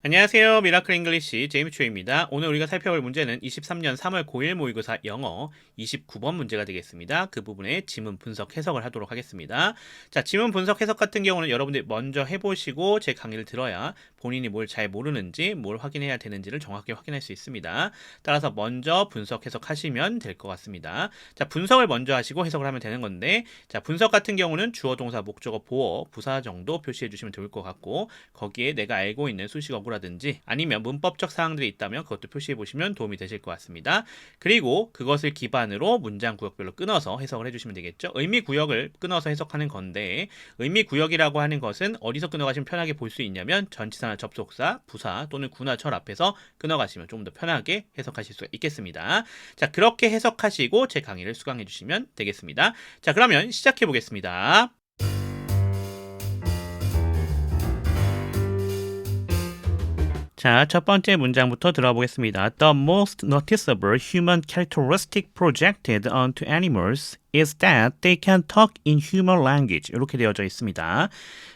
안녕하세요. 미라클 잉글리시 제이미 초입니다. 오늘 우리가 살펴볼 문제는 23년 3월 고1 모의고사 영어 29번 문제가 되겠습니다. 그 부분에 지문 분석 해석을 하도록 하겠습니다. 자, 지문 분석 해석 같은 경우는 여러분들이 먼저 해보시고 제 강의를 들어야 본인이 뭘 잘 모르는지, 뭘 확인해야 되는지를 정확히 확인할 수 있습니다. 따라서 먼저 분석 해석하시면 될 것 같습니다. 자, 분석을 먼저 하시고 해석을 하면 되는 건데, 자, 분석 같은 경우는 주어, 동사, 목적어, 보어, 부사 정도 표시해 주시면 좋을 것 같고, 거기에 내가 알고 있는 수식어구라든지 아니면 문법적 사항들이 있다면 그것도 표시해 보시면 도움이 되실 것 같습니다. 그리고 그것을 기반으로 문장 구역별로 끊어서 해석을 해주시면 되겠죠. 의미 구역을 끊어서 해석하는 건데, 의미 구역이라고 하는 것은 어디서 끊어가시면 편하게 볼 수 있냐면 전치사나 접속사, 부사 또는 구나 절 앞에서 끊어가시면 좀 더 편하게 해석하실 수가 있겠습니다. 자, 그렇게 해석하시고 제 강의를 수강해 주시면 되겠습니다. 자, 그러면 시작해 보겠습니다. 자, 첫 번째 문장부터 들어보겠습니다. The most noticeable human characteristic projected onto animals is that they can talk in human language. 이렇게 되어져 있습니다.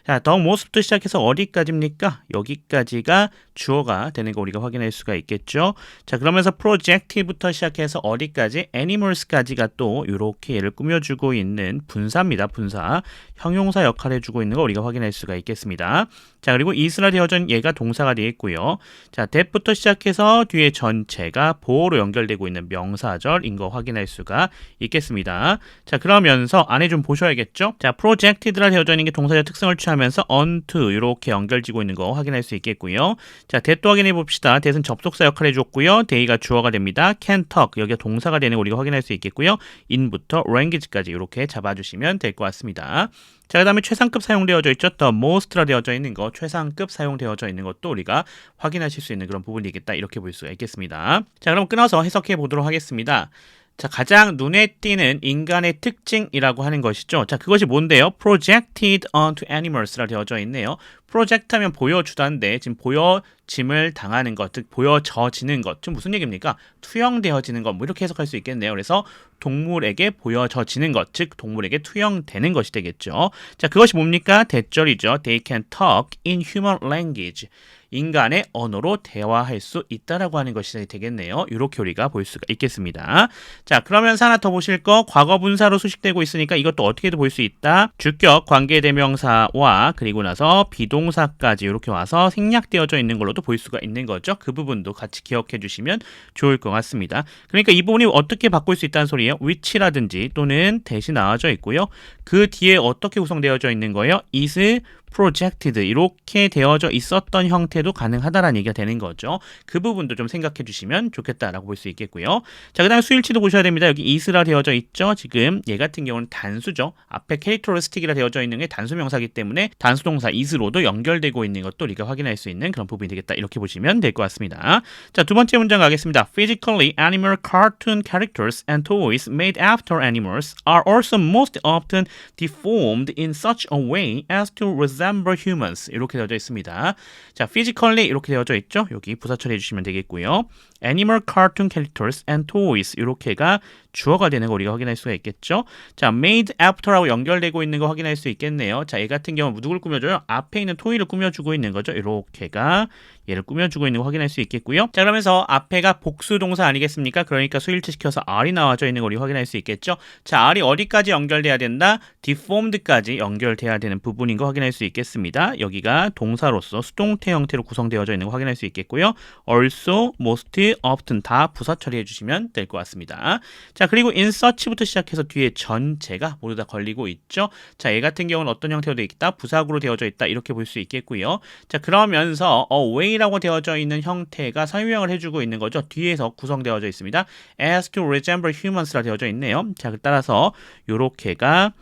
자, the most부터 시작해서 어디까지입니까? 여기까지가 주어가 되는 거 우리가 확인할 수가 있겠죠. 자, 그러면서 project부터 시작해서 어디까지? animals까지가 또 이렇게 얘를 꾸며주고 있는 분사입니다. 분사. 형용사 역할을 해주고 있는 거 우리가 확인할 수가 있겠습니다. 자, 그리고 is라 되어져 있는 얘가 동사가 되어 있고요. 자, that부터 시작해서 뒤에 전체가 보어로 연결되고 있는 명사절인 거 확인할 수가 있겠습니다. 자, 그러면서 안에 좀 보셔야겠죠? 자, projected라 되어져 있는 게 동사의 특성을 취하면서 onto 이렇게 연결지고 있는 거 확인할 수 있겠고요. 자, that도 확인해 봅시다. that은 접속사 역할을 해줬고요. they가 주어가 됩니다. can talk 여기가 동사가 되는 거 우리가 확인할 수 있겠고요. in부터 language까지 이렇게 잡아주시면 될 것 같습니다. 자, 그 다음에 최상급 사용되어져 있죠. The most라 되어져 있는 거, 최상급 사용되어져 있는 것도 우리가 확인하실 수 있는 그런 부분이겠다. 이렇게 볼 수가 있겠습니다. 자, 그럼 끊어서 해석해 보도록 하겠습니다. 자, 가장 눈에 띄는 인간의 특징이라고 하는 것이죠. 자, 그것이 뭔데요? projected onto animals라 되어져 있네요. 프로젝트 하면 보여주다인데 지금 보여짐을 당하는 것, 즉 보여져지는 것. 지금 무슨 얘기입니까? 투영되어지는 것, 뭐 이렇게 해석할 수 있겠네요. 그래서 동물에게 보여져지는 것, 즉 동물에게 투영되는 것이 되겠죠. 자, 그것이 뭡니까? 대절이죠. They can talk in human language. 인간의 언어로 대화할 수 있다라고 하는 것이 되겠네요. 이렇게 우리가 볼 수가 있겠습니다. 자, 그러면서 하나 더 보실 거, 과거 분사로 수식되고 있으니까 이것도 어떻게도 볼 수 있다. 주격, 관계대명사와 그리고 나서 비동사까지 이렇게 와서 생략되어져 있는 걸로도 볼 수가 있는 거죠. 그 부분도 같이 기억해 주시면 좋을 것 같습니다. 그러니까 이 부분이 어떻게 바꿀 수 있다는 소리예요. which라든지 또는 대신 나와져 있고요. 그 뒤에 어떻게 구성되어져 있는 거예요? is projected 이렇게 되어져 있었던 형태도 가능하다라는 얘기가 되는 거죠. 그 부분도 좀 생각해 주시면 좋겠다라고 볼 수 있겠고요. 자, 그 다음에 수일치도 보셔야 됩니다. 여기 is라 되어져 있죠. 지금 얘 같은 경우는 단수죠. 앞에 characteristic이라 되어져 있는 게 단수 명사이기 때문에 단수 동사 is로도 연결되고 있는 것도 우리가 확인할 수 있는 그런 부분이 되겠다. 이렇게 보시면 될 것 같습니다. 자, 두 번째 문장 가겠습니다. Physically, animal cartoon characters and toys made after animals are also most often deformed in such a way as to resemble humans. 이렇게 되어져 있습니다. 자, physically 이렇게 되어져 있죠. 여기 부사 처리해 주시면 되겠고요. Animal cartoon characters and toys 이렇게가 주어가 되는 거 우리가 확인할 수가 있겠죠. 자, made after라고 연결되고 있는 거 확인할 수 있겠네요. 자, 얘 같은 경우 누구를 꾸며줘요? 앞에 있는 토이를 꾸며주고 있는 거죠. 이렇게가 얘를 꾸며주고 있는 거 확인할 수 있겠고요. 자, 그러면서 앞에가 복수 동사 아니겠습니까? 그러니까 수일치 시켜서 R이 나와져 있는 걸 우리 확인할 수 있겠죠. 자, R이 어디까지 연결돼야 된다? deformed까지 연결돼야 되는 부분인 거 확인할 수 있겠습니다. 여기가 동사로서 수동태 형태로 구성되어져 있는 거 확인할 수 있겠고요. also, most, often 다 부사 처리해 주시면 될 것 같습니다. 자, 그리고 in such부터 시작해서 뒤에 전체가 모두 다 걸리고 있죠. 자, 얘 같은 경우는 어떤 형태로 되어 있다? 부사구로 되어져 있다. 이렇게 볼 수 있겠고요. 자, 그러면서 way라고 되어져 있는 형태가 설명을 해주고 있는 거죠. 뒤에서 구성되어져 있습니다. as to resemble humans라 되어져 있네요. 자, 따라서 요렇게가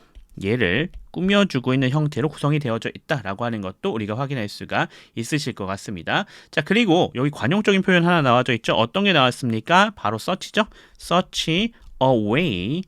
얘를 꾸며주고 있는 형태로 구성이 되어져 있다라고 하는 것도 우리가 확인할 수가 있으실 것 같습니다. 자, 그리고 여기 관용적인 표현 하나 나와져 있죠. 어떤 게 나왔습니까? 바로 such죠. such a way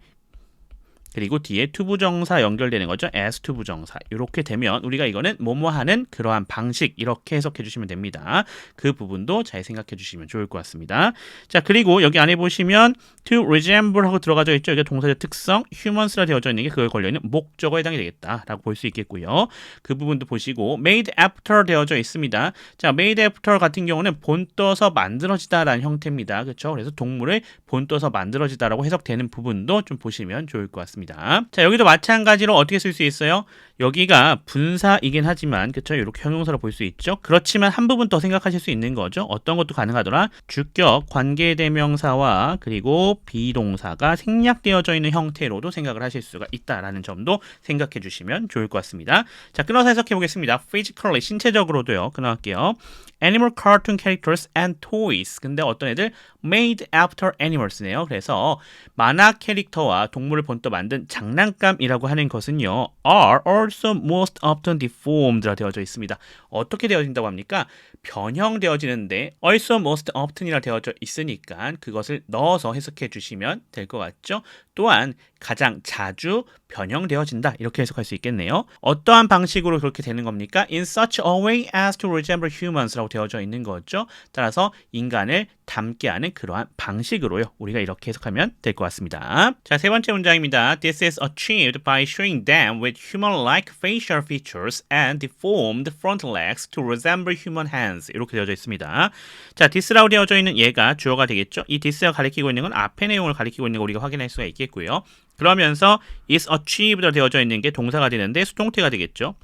그리고 뒤에 투부정사 연결되는 거죠. as 투부정사. 이렇게 되면 우리가 이거는 뭐뭐 하는 그러한 방식 이렇게 해석해 주시면 됩니다. 그 부분도 잘 생각해 주시면 좋을 것 같습니다. 자, 그리고 여기 안에 보시면 to resemble 하고 들어가져 있죠. 이게 동사적 특성 humans라 되어져 있는 게 그걸 걸려있는 목적어에 해당이 되겠다라고 볼 수 있겠고요. 그 부분도 보시고 made after 되어져 있습니다. 자, made after 같은 경우는 본떠서 만들어지다라는 형태입니다. 그렇죠? 그래서 동물을 본떠서 만들어지다라고 해석되는 부분도 좀 보시면 좋을 것 같습니다. 자, 여기도 마찬가지로 어떻게 쓸 수 있어요? 여기가 분사이긴 하지만 그쵸? 이렇게 형용사로 볼 수 있죠. 그렇지만 한 부분 더 생각하실 수 있는 거죠. 어떤 것도 가능하더라. 주격, 관계대명사와 그리고 비동사가 생략되어져 있는 형태로도 생각을 하실 수가 있다라는 점도 생각해 주시면 좋을 것 같습니다. 자, 끊어서 해석해 보겠습니다. physically, 신체적으로도요. 끊어갈게요. Animal cartoon characters and toys. 근데 어떤 애들? Made after animals네요. 그래서 만화 캐릭터와 동물을 본떠 만든 장난감이라고 하는 것은요. are also most often deformed라 되어져 있습니다. 어떻게 되어진다고 합니까? 변형되어지는데 also most often이라 되어져 있으니까 그것을 넣어서 해석해 주시면 될 것 같죠? 또한 가장 자주 변형되어진다 이렇게 해석할 수 있겠네요. 어떠한 방식으로 그렇게 되는 겁니까? In such a way as to resemble humans라고 되어져 있는 거죠. 따라서 인간을 닮게 하는 그러한 방식으로요. 우리가 이렇게 해석하면 될 것 같습니다. 자, 세 번째 문장입니다. This is achieved by showing them with human-like facial features and deformed front legs to resemble human hands. 이렇게 되어져 있습니다. 자, this라고 되어져 있는 얘가 주어가 되겠죠. 이 this가 가리키고 있는 건 앞의 내용을 가리키고 있는 거 우리가 확인할 수가 있겠고요. 그러면서 is achieved로 되어져 있는 게 동사가 되는데 수동태가 되겠죠.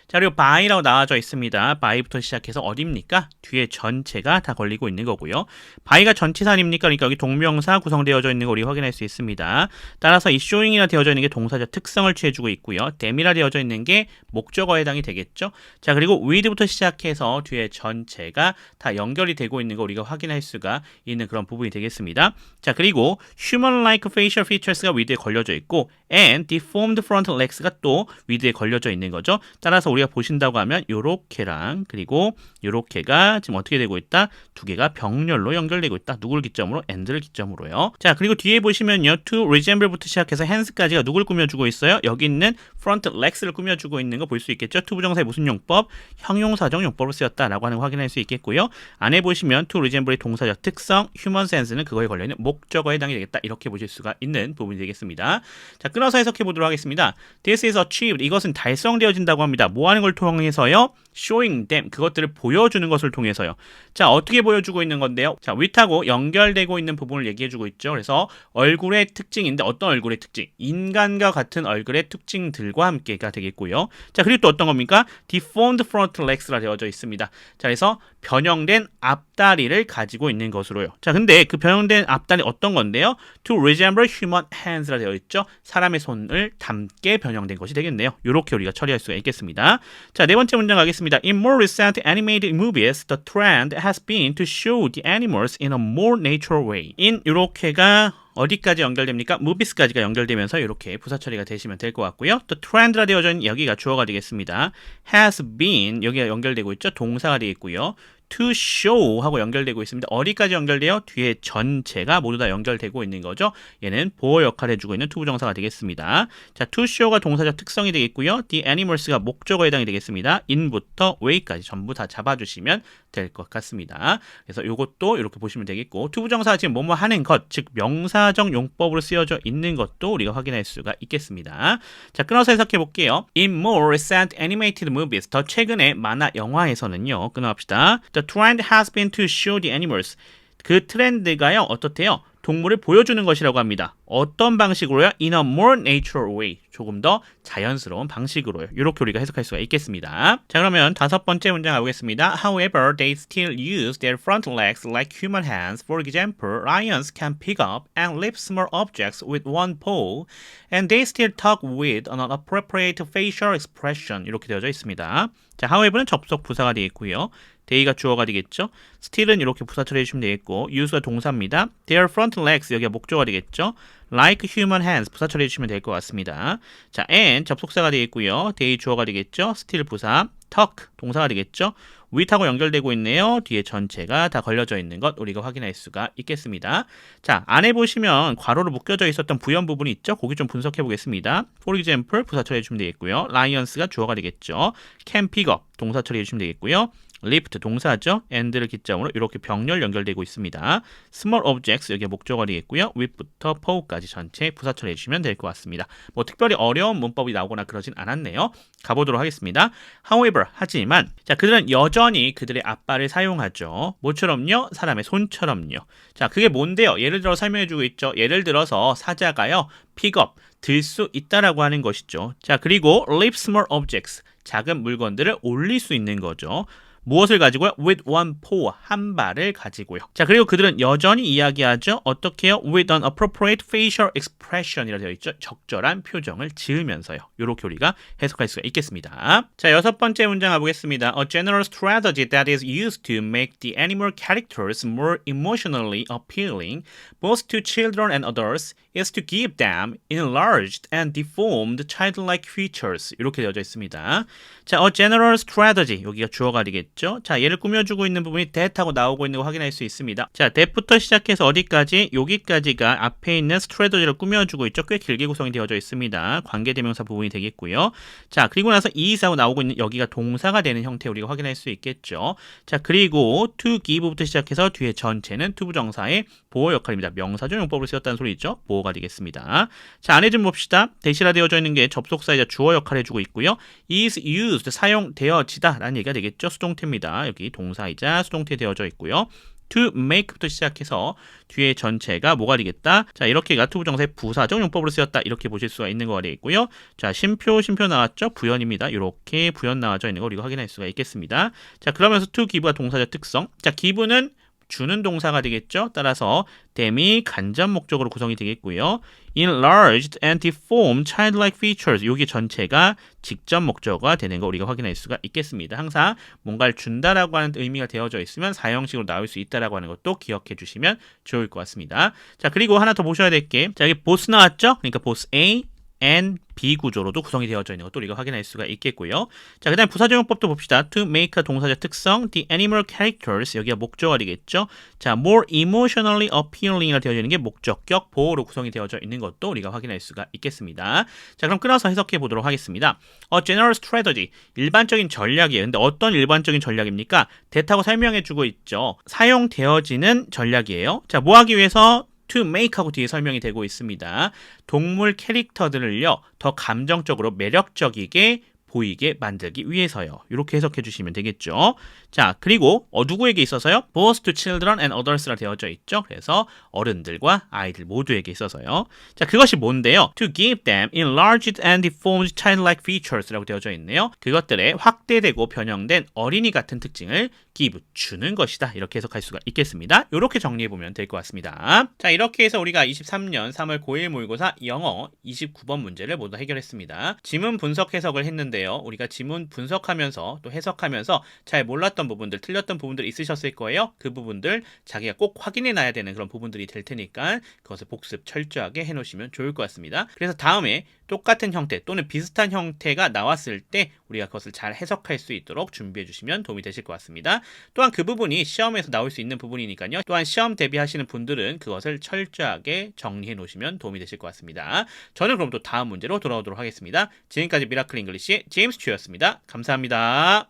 자, 그리고 by라고 나와져 있습니다. by부터 시작해서 어디입니까? 뒤에 전체가 다 걸리고 있는 거고요. by가 전치사 아닙니까? 그러니까 여기 동명사 구성되어져 있는 거 우리 확인할 수 있습니다. 따라서 이 showing이라 되어져 있는 게 동사적 특성을 취해주고 있고요. them이라 되어져 있는 게 목적어에 해당이 되겠죠. 자, 그리고 with부터 시작해서 뒤에 전체가 다 연결이 되고 있는 거 우리가 확인할 수가 있는 그런 부분이 되겠습니다. 자, 그리고 human-like facial features가 with에 걸려져 있고 and deformed front legs가 또 with에 걸려져 있는 거죠. 따라서 우리가 보신다고 하면 요렇게랑 그리고 요렇게가 지금 어떻게 되고 있다? 두 개가 병렬로 연결되고 있다. 누구를 기점으로? and를 기점으로요. 자, 그리고 뒤에 보시면요. to resemble부터 시작해서 hands까지가 누굴 꾸며주고 있어요? 여기 있는 front legs를 꾸며주고 있는 거 볼 수 있겠죠? to 부정사의 무슨 용법? 형용사적 용법으로 쓰였다라고 하는 거 확인할 수 있겠고요. 안에 보시면 to resemble의 동사적 특성, human sense는 그거에 걸려있는 목적어에 해당이 되겠다. 이렇게 보실 수가 있는 부분이 되겠습니다. 자, 끊어서 해석해 보도록 하겠습니다. This is achieved. 이것은 달성되어진다고 합니다. 뭐 하는 걸 통해서요? Showing them. 그것들을 보여주는 것을 통해서요. 자, 어떻게 보여주고 있는 건데요? 자, with하고 연결되고 있는 부분을 얘기해주고 있죠. 그래서 얼굴의 특징인데 어떤 얼굴의 특징? 인간과 같은 얼굴의 특징들과 함께가 되겠고요. 자, 그리고 또 어떤 겁니까? Deformed front legs라 되어져 있습니다. 자, 그래서 변형된 앞다리를 가지고 있는 것으로요. 자, 근데 그 변형된 앞다리 어떤 건데요? To resemble human hands라 되어 있죠. 사람의 손을 닮게 변형된 것이 되겠네요. 이렇게 우리가 처리할 수가 있겠습니다. 자, 네 번째 문장 가겠습니다. In more recent animated movies, the trend has been to show the animals in a more natural way. in 이렇게가 어디까지 연결됩니까? movies까지가 연결되면서 이렇게 부사 처리가 되시면 될 것 같고요. 또 trend라 되어져 있는 여기가 주어가 되겠습니다. has been 여기가 연결되고 있죠. 동사가 되겠고요. to show 하고 연결되고 있습니다. 어디까지 연결돼요? 뒤에 전체가 모두 다 연결되고 있는 거죠. 얘는 보호 역할을 해주고 있는 투부정사가 되겠습니다. 자, to show가 동사적 특성이 되겠고요. the animals가 목적어에 해당이 되겠습니다. in부터 way까지 전부 다 잡아주시면 될 것 같습니다. 그래서 이것도 이렇게 보시면 되겠고 투부정사가 지금 뭐뭐 하는 것, 즉 명사적 용법으로 쓰여져 있는 것도 우리가 확인할 수가 있겠습니다. 자, 끊어서 해석해 볼게요. In more recent animated movies, 더 최근의 만화 영화에서는요. 끊어갑시다. The trend has been to show the animals. 그 트렌드가요. 어떻대요? 동물을 보여주는 것이라고 합니다. 어떤 방식으로요? In a more natural way. 조금 더 자연스러운 방식으로요. 이렇게 우리가 해석할 수가 있겠습니다. 자, 그러면 다섯 번째 문장 가보겠습니다. However, they still use their front legs like human hands. For example, lions can pick up and lift small objects with one paw, and they still talk with an appropriate facial expression. 이렇게 되어져 있습니다. 자, however는 접속 부사가 되겠고요. they가 주어가 되겠죠. still은 이렇게 부사 처리해 주시면 되겠고 use가 동사입니다. their front legs 여기가 목적어가 되겠죠. like human hands 부사 처리해 주시면 될 것 같습니다. 자, and 접속사가 되겠고요. they 주어가 되겠죠. still 부사 talk 동사가 되겠죠. with하고 연결되고 있네요. 뒤에 전체가 다 걸려져 있는 것 우리가 확인할 수가 있겠습니다. 자, 안에 보시면 괄호로 묶여져 있었던 부연 부분이 있죠. 거기 좀 분석해 보겠습니다. For example, 부사 처리해 주시면 되겠고요. lions가 주어가 되겠죠. can pick up, 동사 처리해 주시면 되겠고요. lift 동사죠. and를 기점으로 이렇게 병렬 연결되고 있습니다. small objects 여기에 목적어가 되겠고요. with부터 po까지 전체 부사 처리해 주시면 될 것 같습니다. 뭐 특별히 어려운 문법이 나오거나 그러진 않았네요. 가보도록 하겠습니다. However, 하지만 자, 그들은 여전히 그들의 앞발을 사용하죠. 뭐처럼요? 사람의 손처럼요. 자, 그게 뭔데요? 예를 들어 설명해 주고 있죠. 예를 들어서 사자가요. pick up, 들 수 있다라고 하는 것이죠. 자, 그리고 lift small objects, 작은 물건들을 올릴 수 있는 거죠. 무엇을 가지고요? With one paw, 한 발을 가지고요. 자, 그리고 그들은 여전히 이야기하죠. 어떻게요? With an appropriate facial expression이라 되어 있죠. 적절한 표정을 지으면서요. 이렇게 우리가 해석할 수가 있겠습니다. 자, 6번째 문장 가보겠습니다. A general strategy that is used to make the animal characters more emotionally appealing, both to children and adults, is to give them enlarged and deformed childlike features. 이렇게 되어져 있습니다. 자, a general strategy, 여기가 주어가 되겠죠. 자, 얘를 꾸며주고 있는 부분이 that하고 나오고 있는 거 확인할 수 있습니다. 자, that부터 시작해서 어디까지? 여기까지가 앞에 있는 strategy를 꾸며주고 있죠. 꽤 길게 구성이 되어져 있습니다. 관계대명사 부분이 되겠고요. 자, 그리고 나서 is하고 나오고 있는 여기가 동사가 되는 형태 우리가 확인할 수 있겠죠. 자, 그리고 to give부터 시작해서 뒤에 전체는 to 부정사의 보호 역할입니다. 명사적 용법으로 쓰였다는 소리죠. 보호가 되겠습니다. 자, 안에 좀 봅시다. 대시라 되어져 있는 게 접속사이자 주어 역할을 해주고 있고요. is used, 사용되어지다 라는 얘기가 되겠죠. 수동태입니다. 여기 동사이자 수동태 되어져 있고요. to make부터 시작해서 뒤에 전체가 뭐가 되겠다? 자, 이렇게가 to 부정사의 부사적 용법으로 쓰였다. 이렇게 보실 수가 있는 거가 되겠고요. 자, 심표 나왔죠? 부연입니다. 이렇게 부연 나와져 있는 거 우리가 확인할 수가 있겠습니다. 자, 그러면서 to give가 동사적 특성. 자, give는 주는 동사가 되겠죠. 따라서 them이 간접 목적으로 구성이 되겠고요. enlarged and deformed childlike features, 여기 전체가 직접 목적어가 되는 거 우리가 확인할 수가 있겠습니다. 항상 뭔가를 준다라고 하는 의미가 되어져 있으면 사형식으로 나올 수 있다라고 하는 것도 기억해 주시면 좋을 것 같습니다. 자, 그리고 하나 더 보셔야 될 게, 자, 여기 both 나왔죠? 그러니까 both A and B 구조로도 구성이 되어져 있는 것도 우리가 확인할 수가 있겠고요. 자, 그 다음에 부사적 용법도 봅시다. To make 동사적 특성, the animal characters, 여기가 목적어가 되겠죠. 자, more emotionally appealing이라 되어져 있는 게 목적격 보호로 구성이 되어져 있는 것도 우리가 확인할 수가 있겠습니다. 자, 그럼 끊어서 해석해 보도록 하겠습니다. A general strategy, 일반적인 전략이에요. 근데 어떤 일반적인 전략입니까? that하고 설명해 주고 있죠. 사용되어지는 전략이에요. 자, 뭐 하기 위해서? to make 하고 뒤에 설명이 되고 있습니다. 동물 캐릭터들을요, 더 감정적으로 매력적이게 보이게 만들기 위해서요. 이렇게 해석해 주시면 되겠죠. 자, 그리고 누구에게 있어서요? both to children and adults라 되어져 있죠. 그래서 어른들과 아이들 모두에게 있어서요. 자, 그것이 뭔데요? To give them enlarged and deformed childlike features라고 되어져 있네요. 그것들의 확대되고 변형된 어린이 같은 특징을 give, 주는 것이다. 이렇게 해석할 수가 있겠습니다. 이렇게 정리해보면 될 것 같습니다. 자, 이렇게 해서 우리가 23년 3월 고1 모의고사 영어 29번 문제를 모두 해결했습니다. 지문 분석 해석을 했는데요. 우리가 지문 분석하면서 또 해석하면서 잘 몰랐던 부분들, 틀렸던 부분들 있으셨을 거예요. 그 부분들 자기가 꼭 확인해 놔야 되는 그런 부분들이 될 테니까 그것을 복습 철저하게 해놓으시면 좋을 것 같습니다. 그래서 다음에 똑같은 형태 또는 비슷한 형태가 나왔을 때 우리가 그것을 잘 해석할 수 있도록 준비해 주시면 도움이 되실 것 같습니다. 또한 그 부분이 시험에서 나올 수 있는 부분이니까요. 또한 시험 대비하시는 분들은 그것을 철저하게 정리해 놓으시면 도움이 되실 것 같습니다. 저는 그럼 또 다음 문제로 돌아오도록 하겠습니다. 지금까지 미라클 잉글리시의 제임스 츄였습니다. 감사합니다.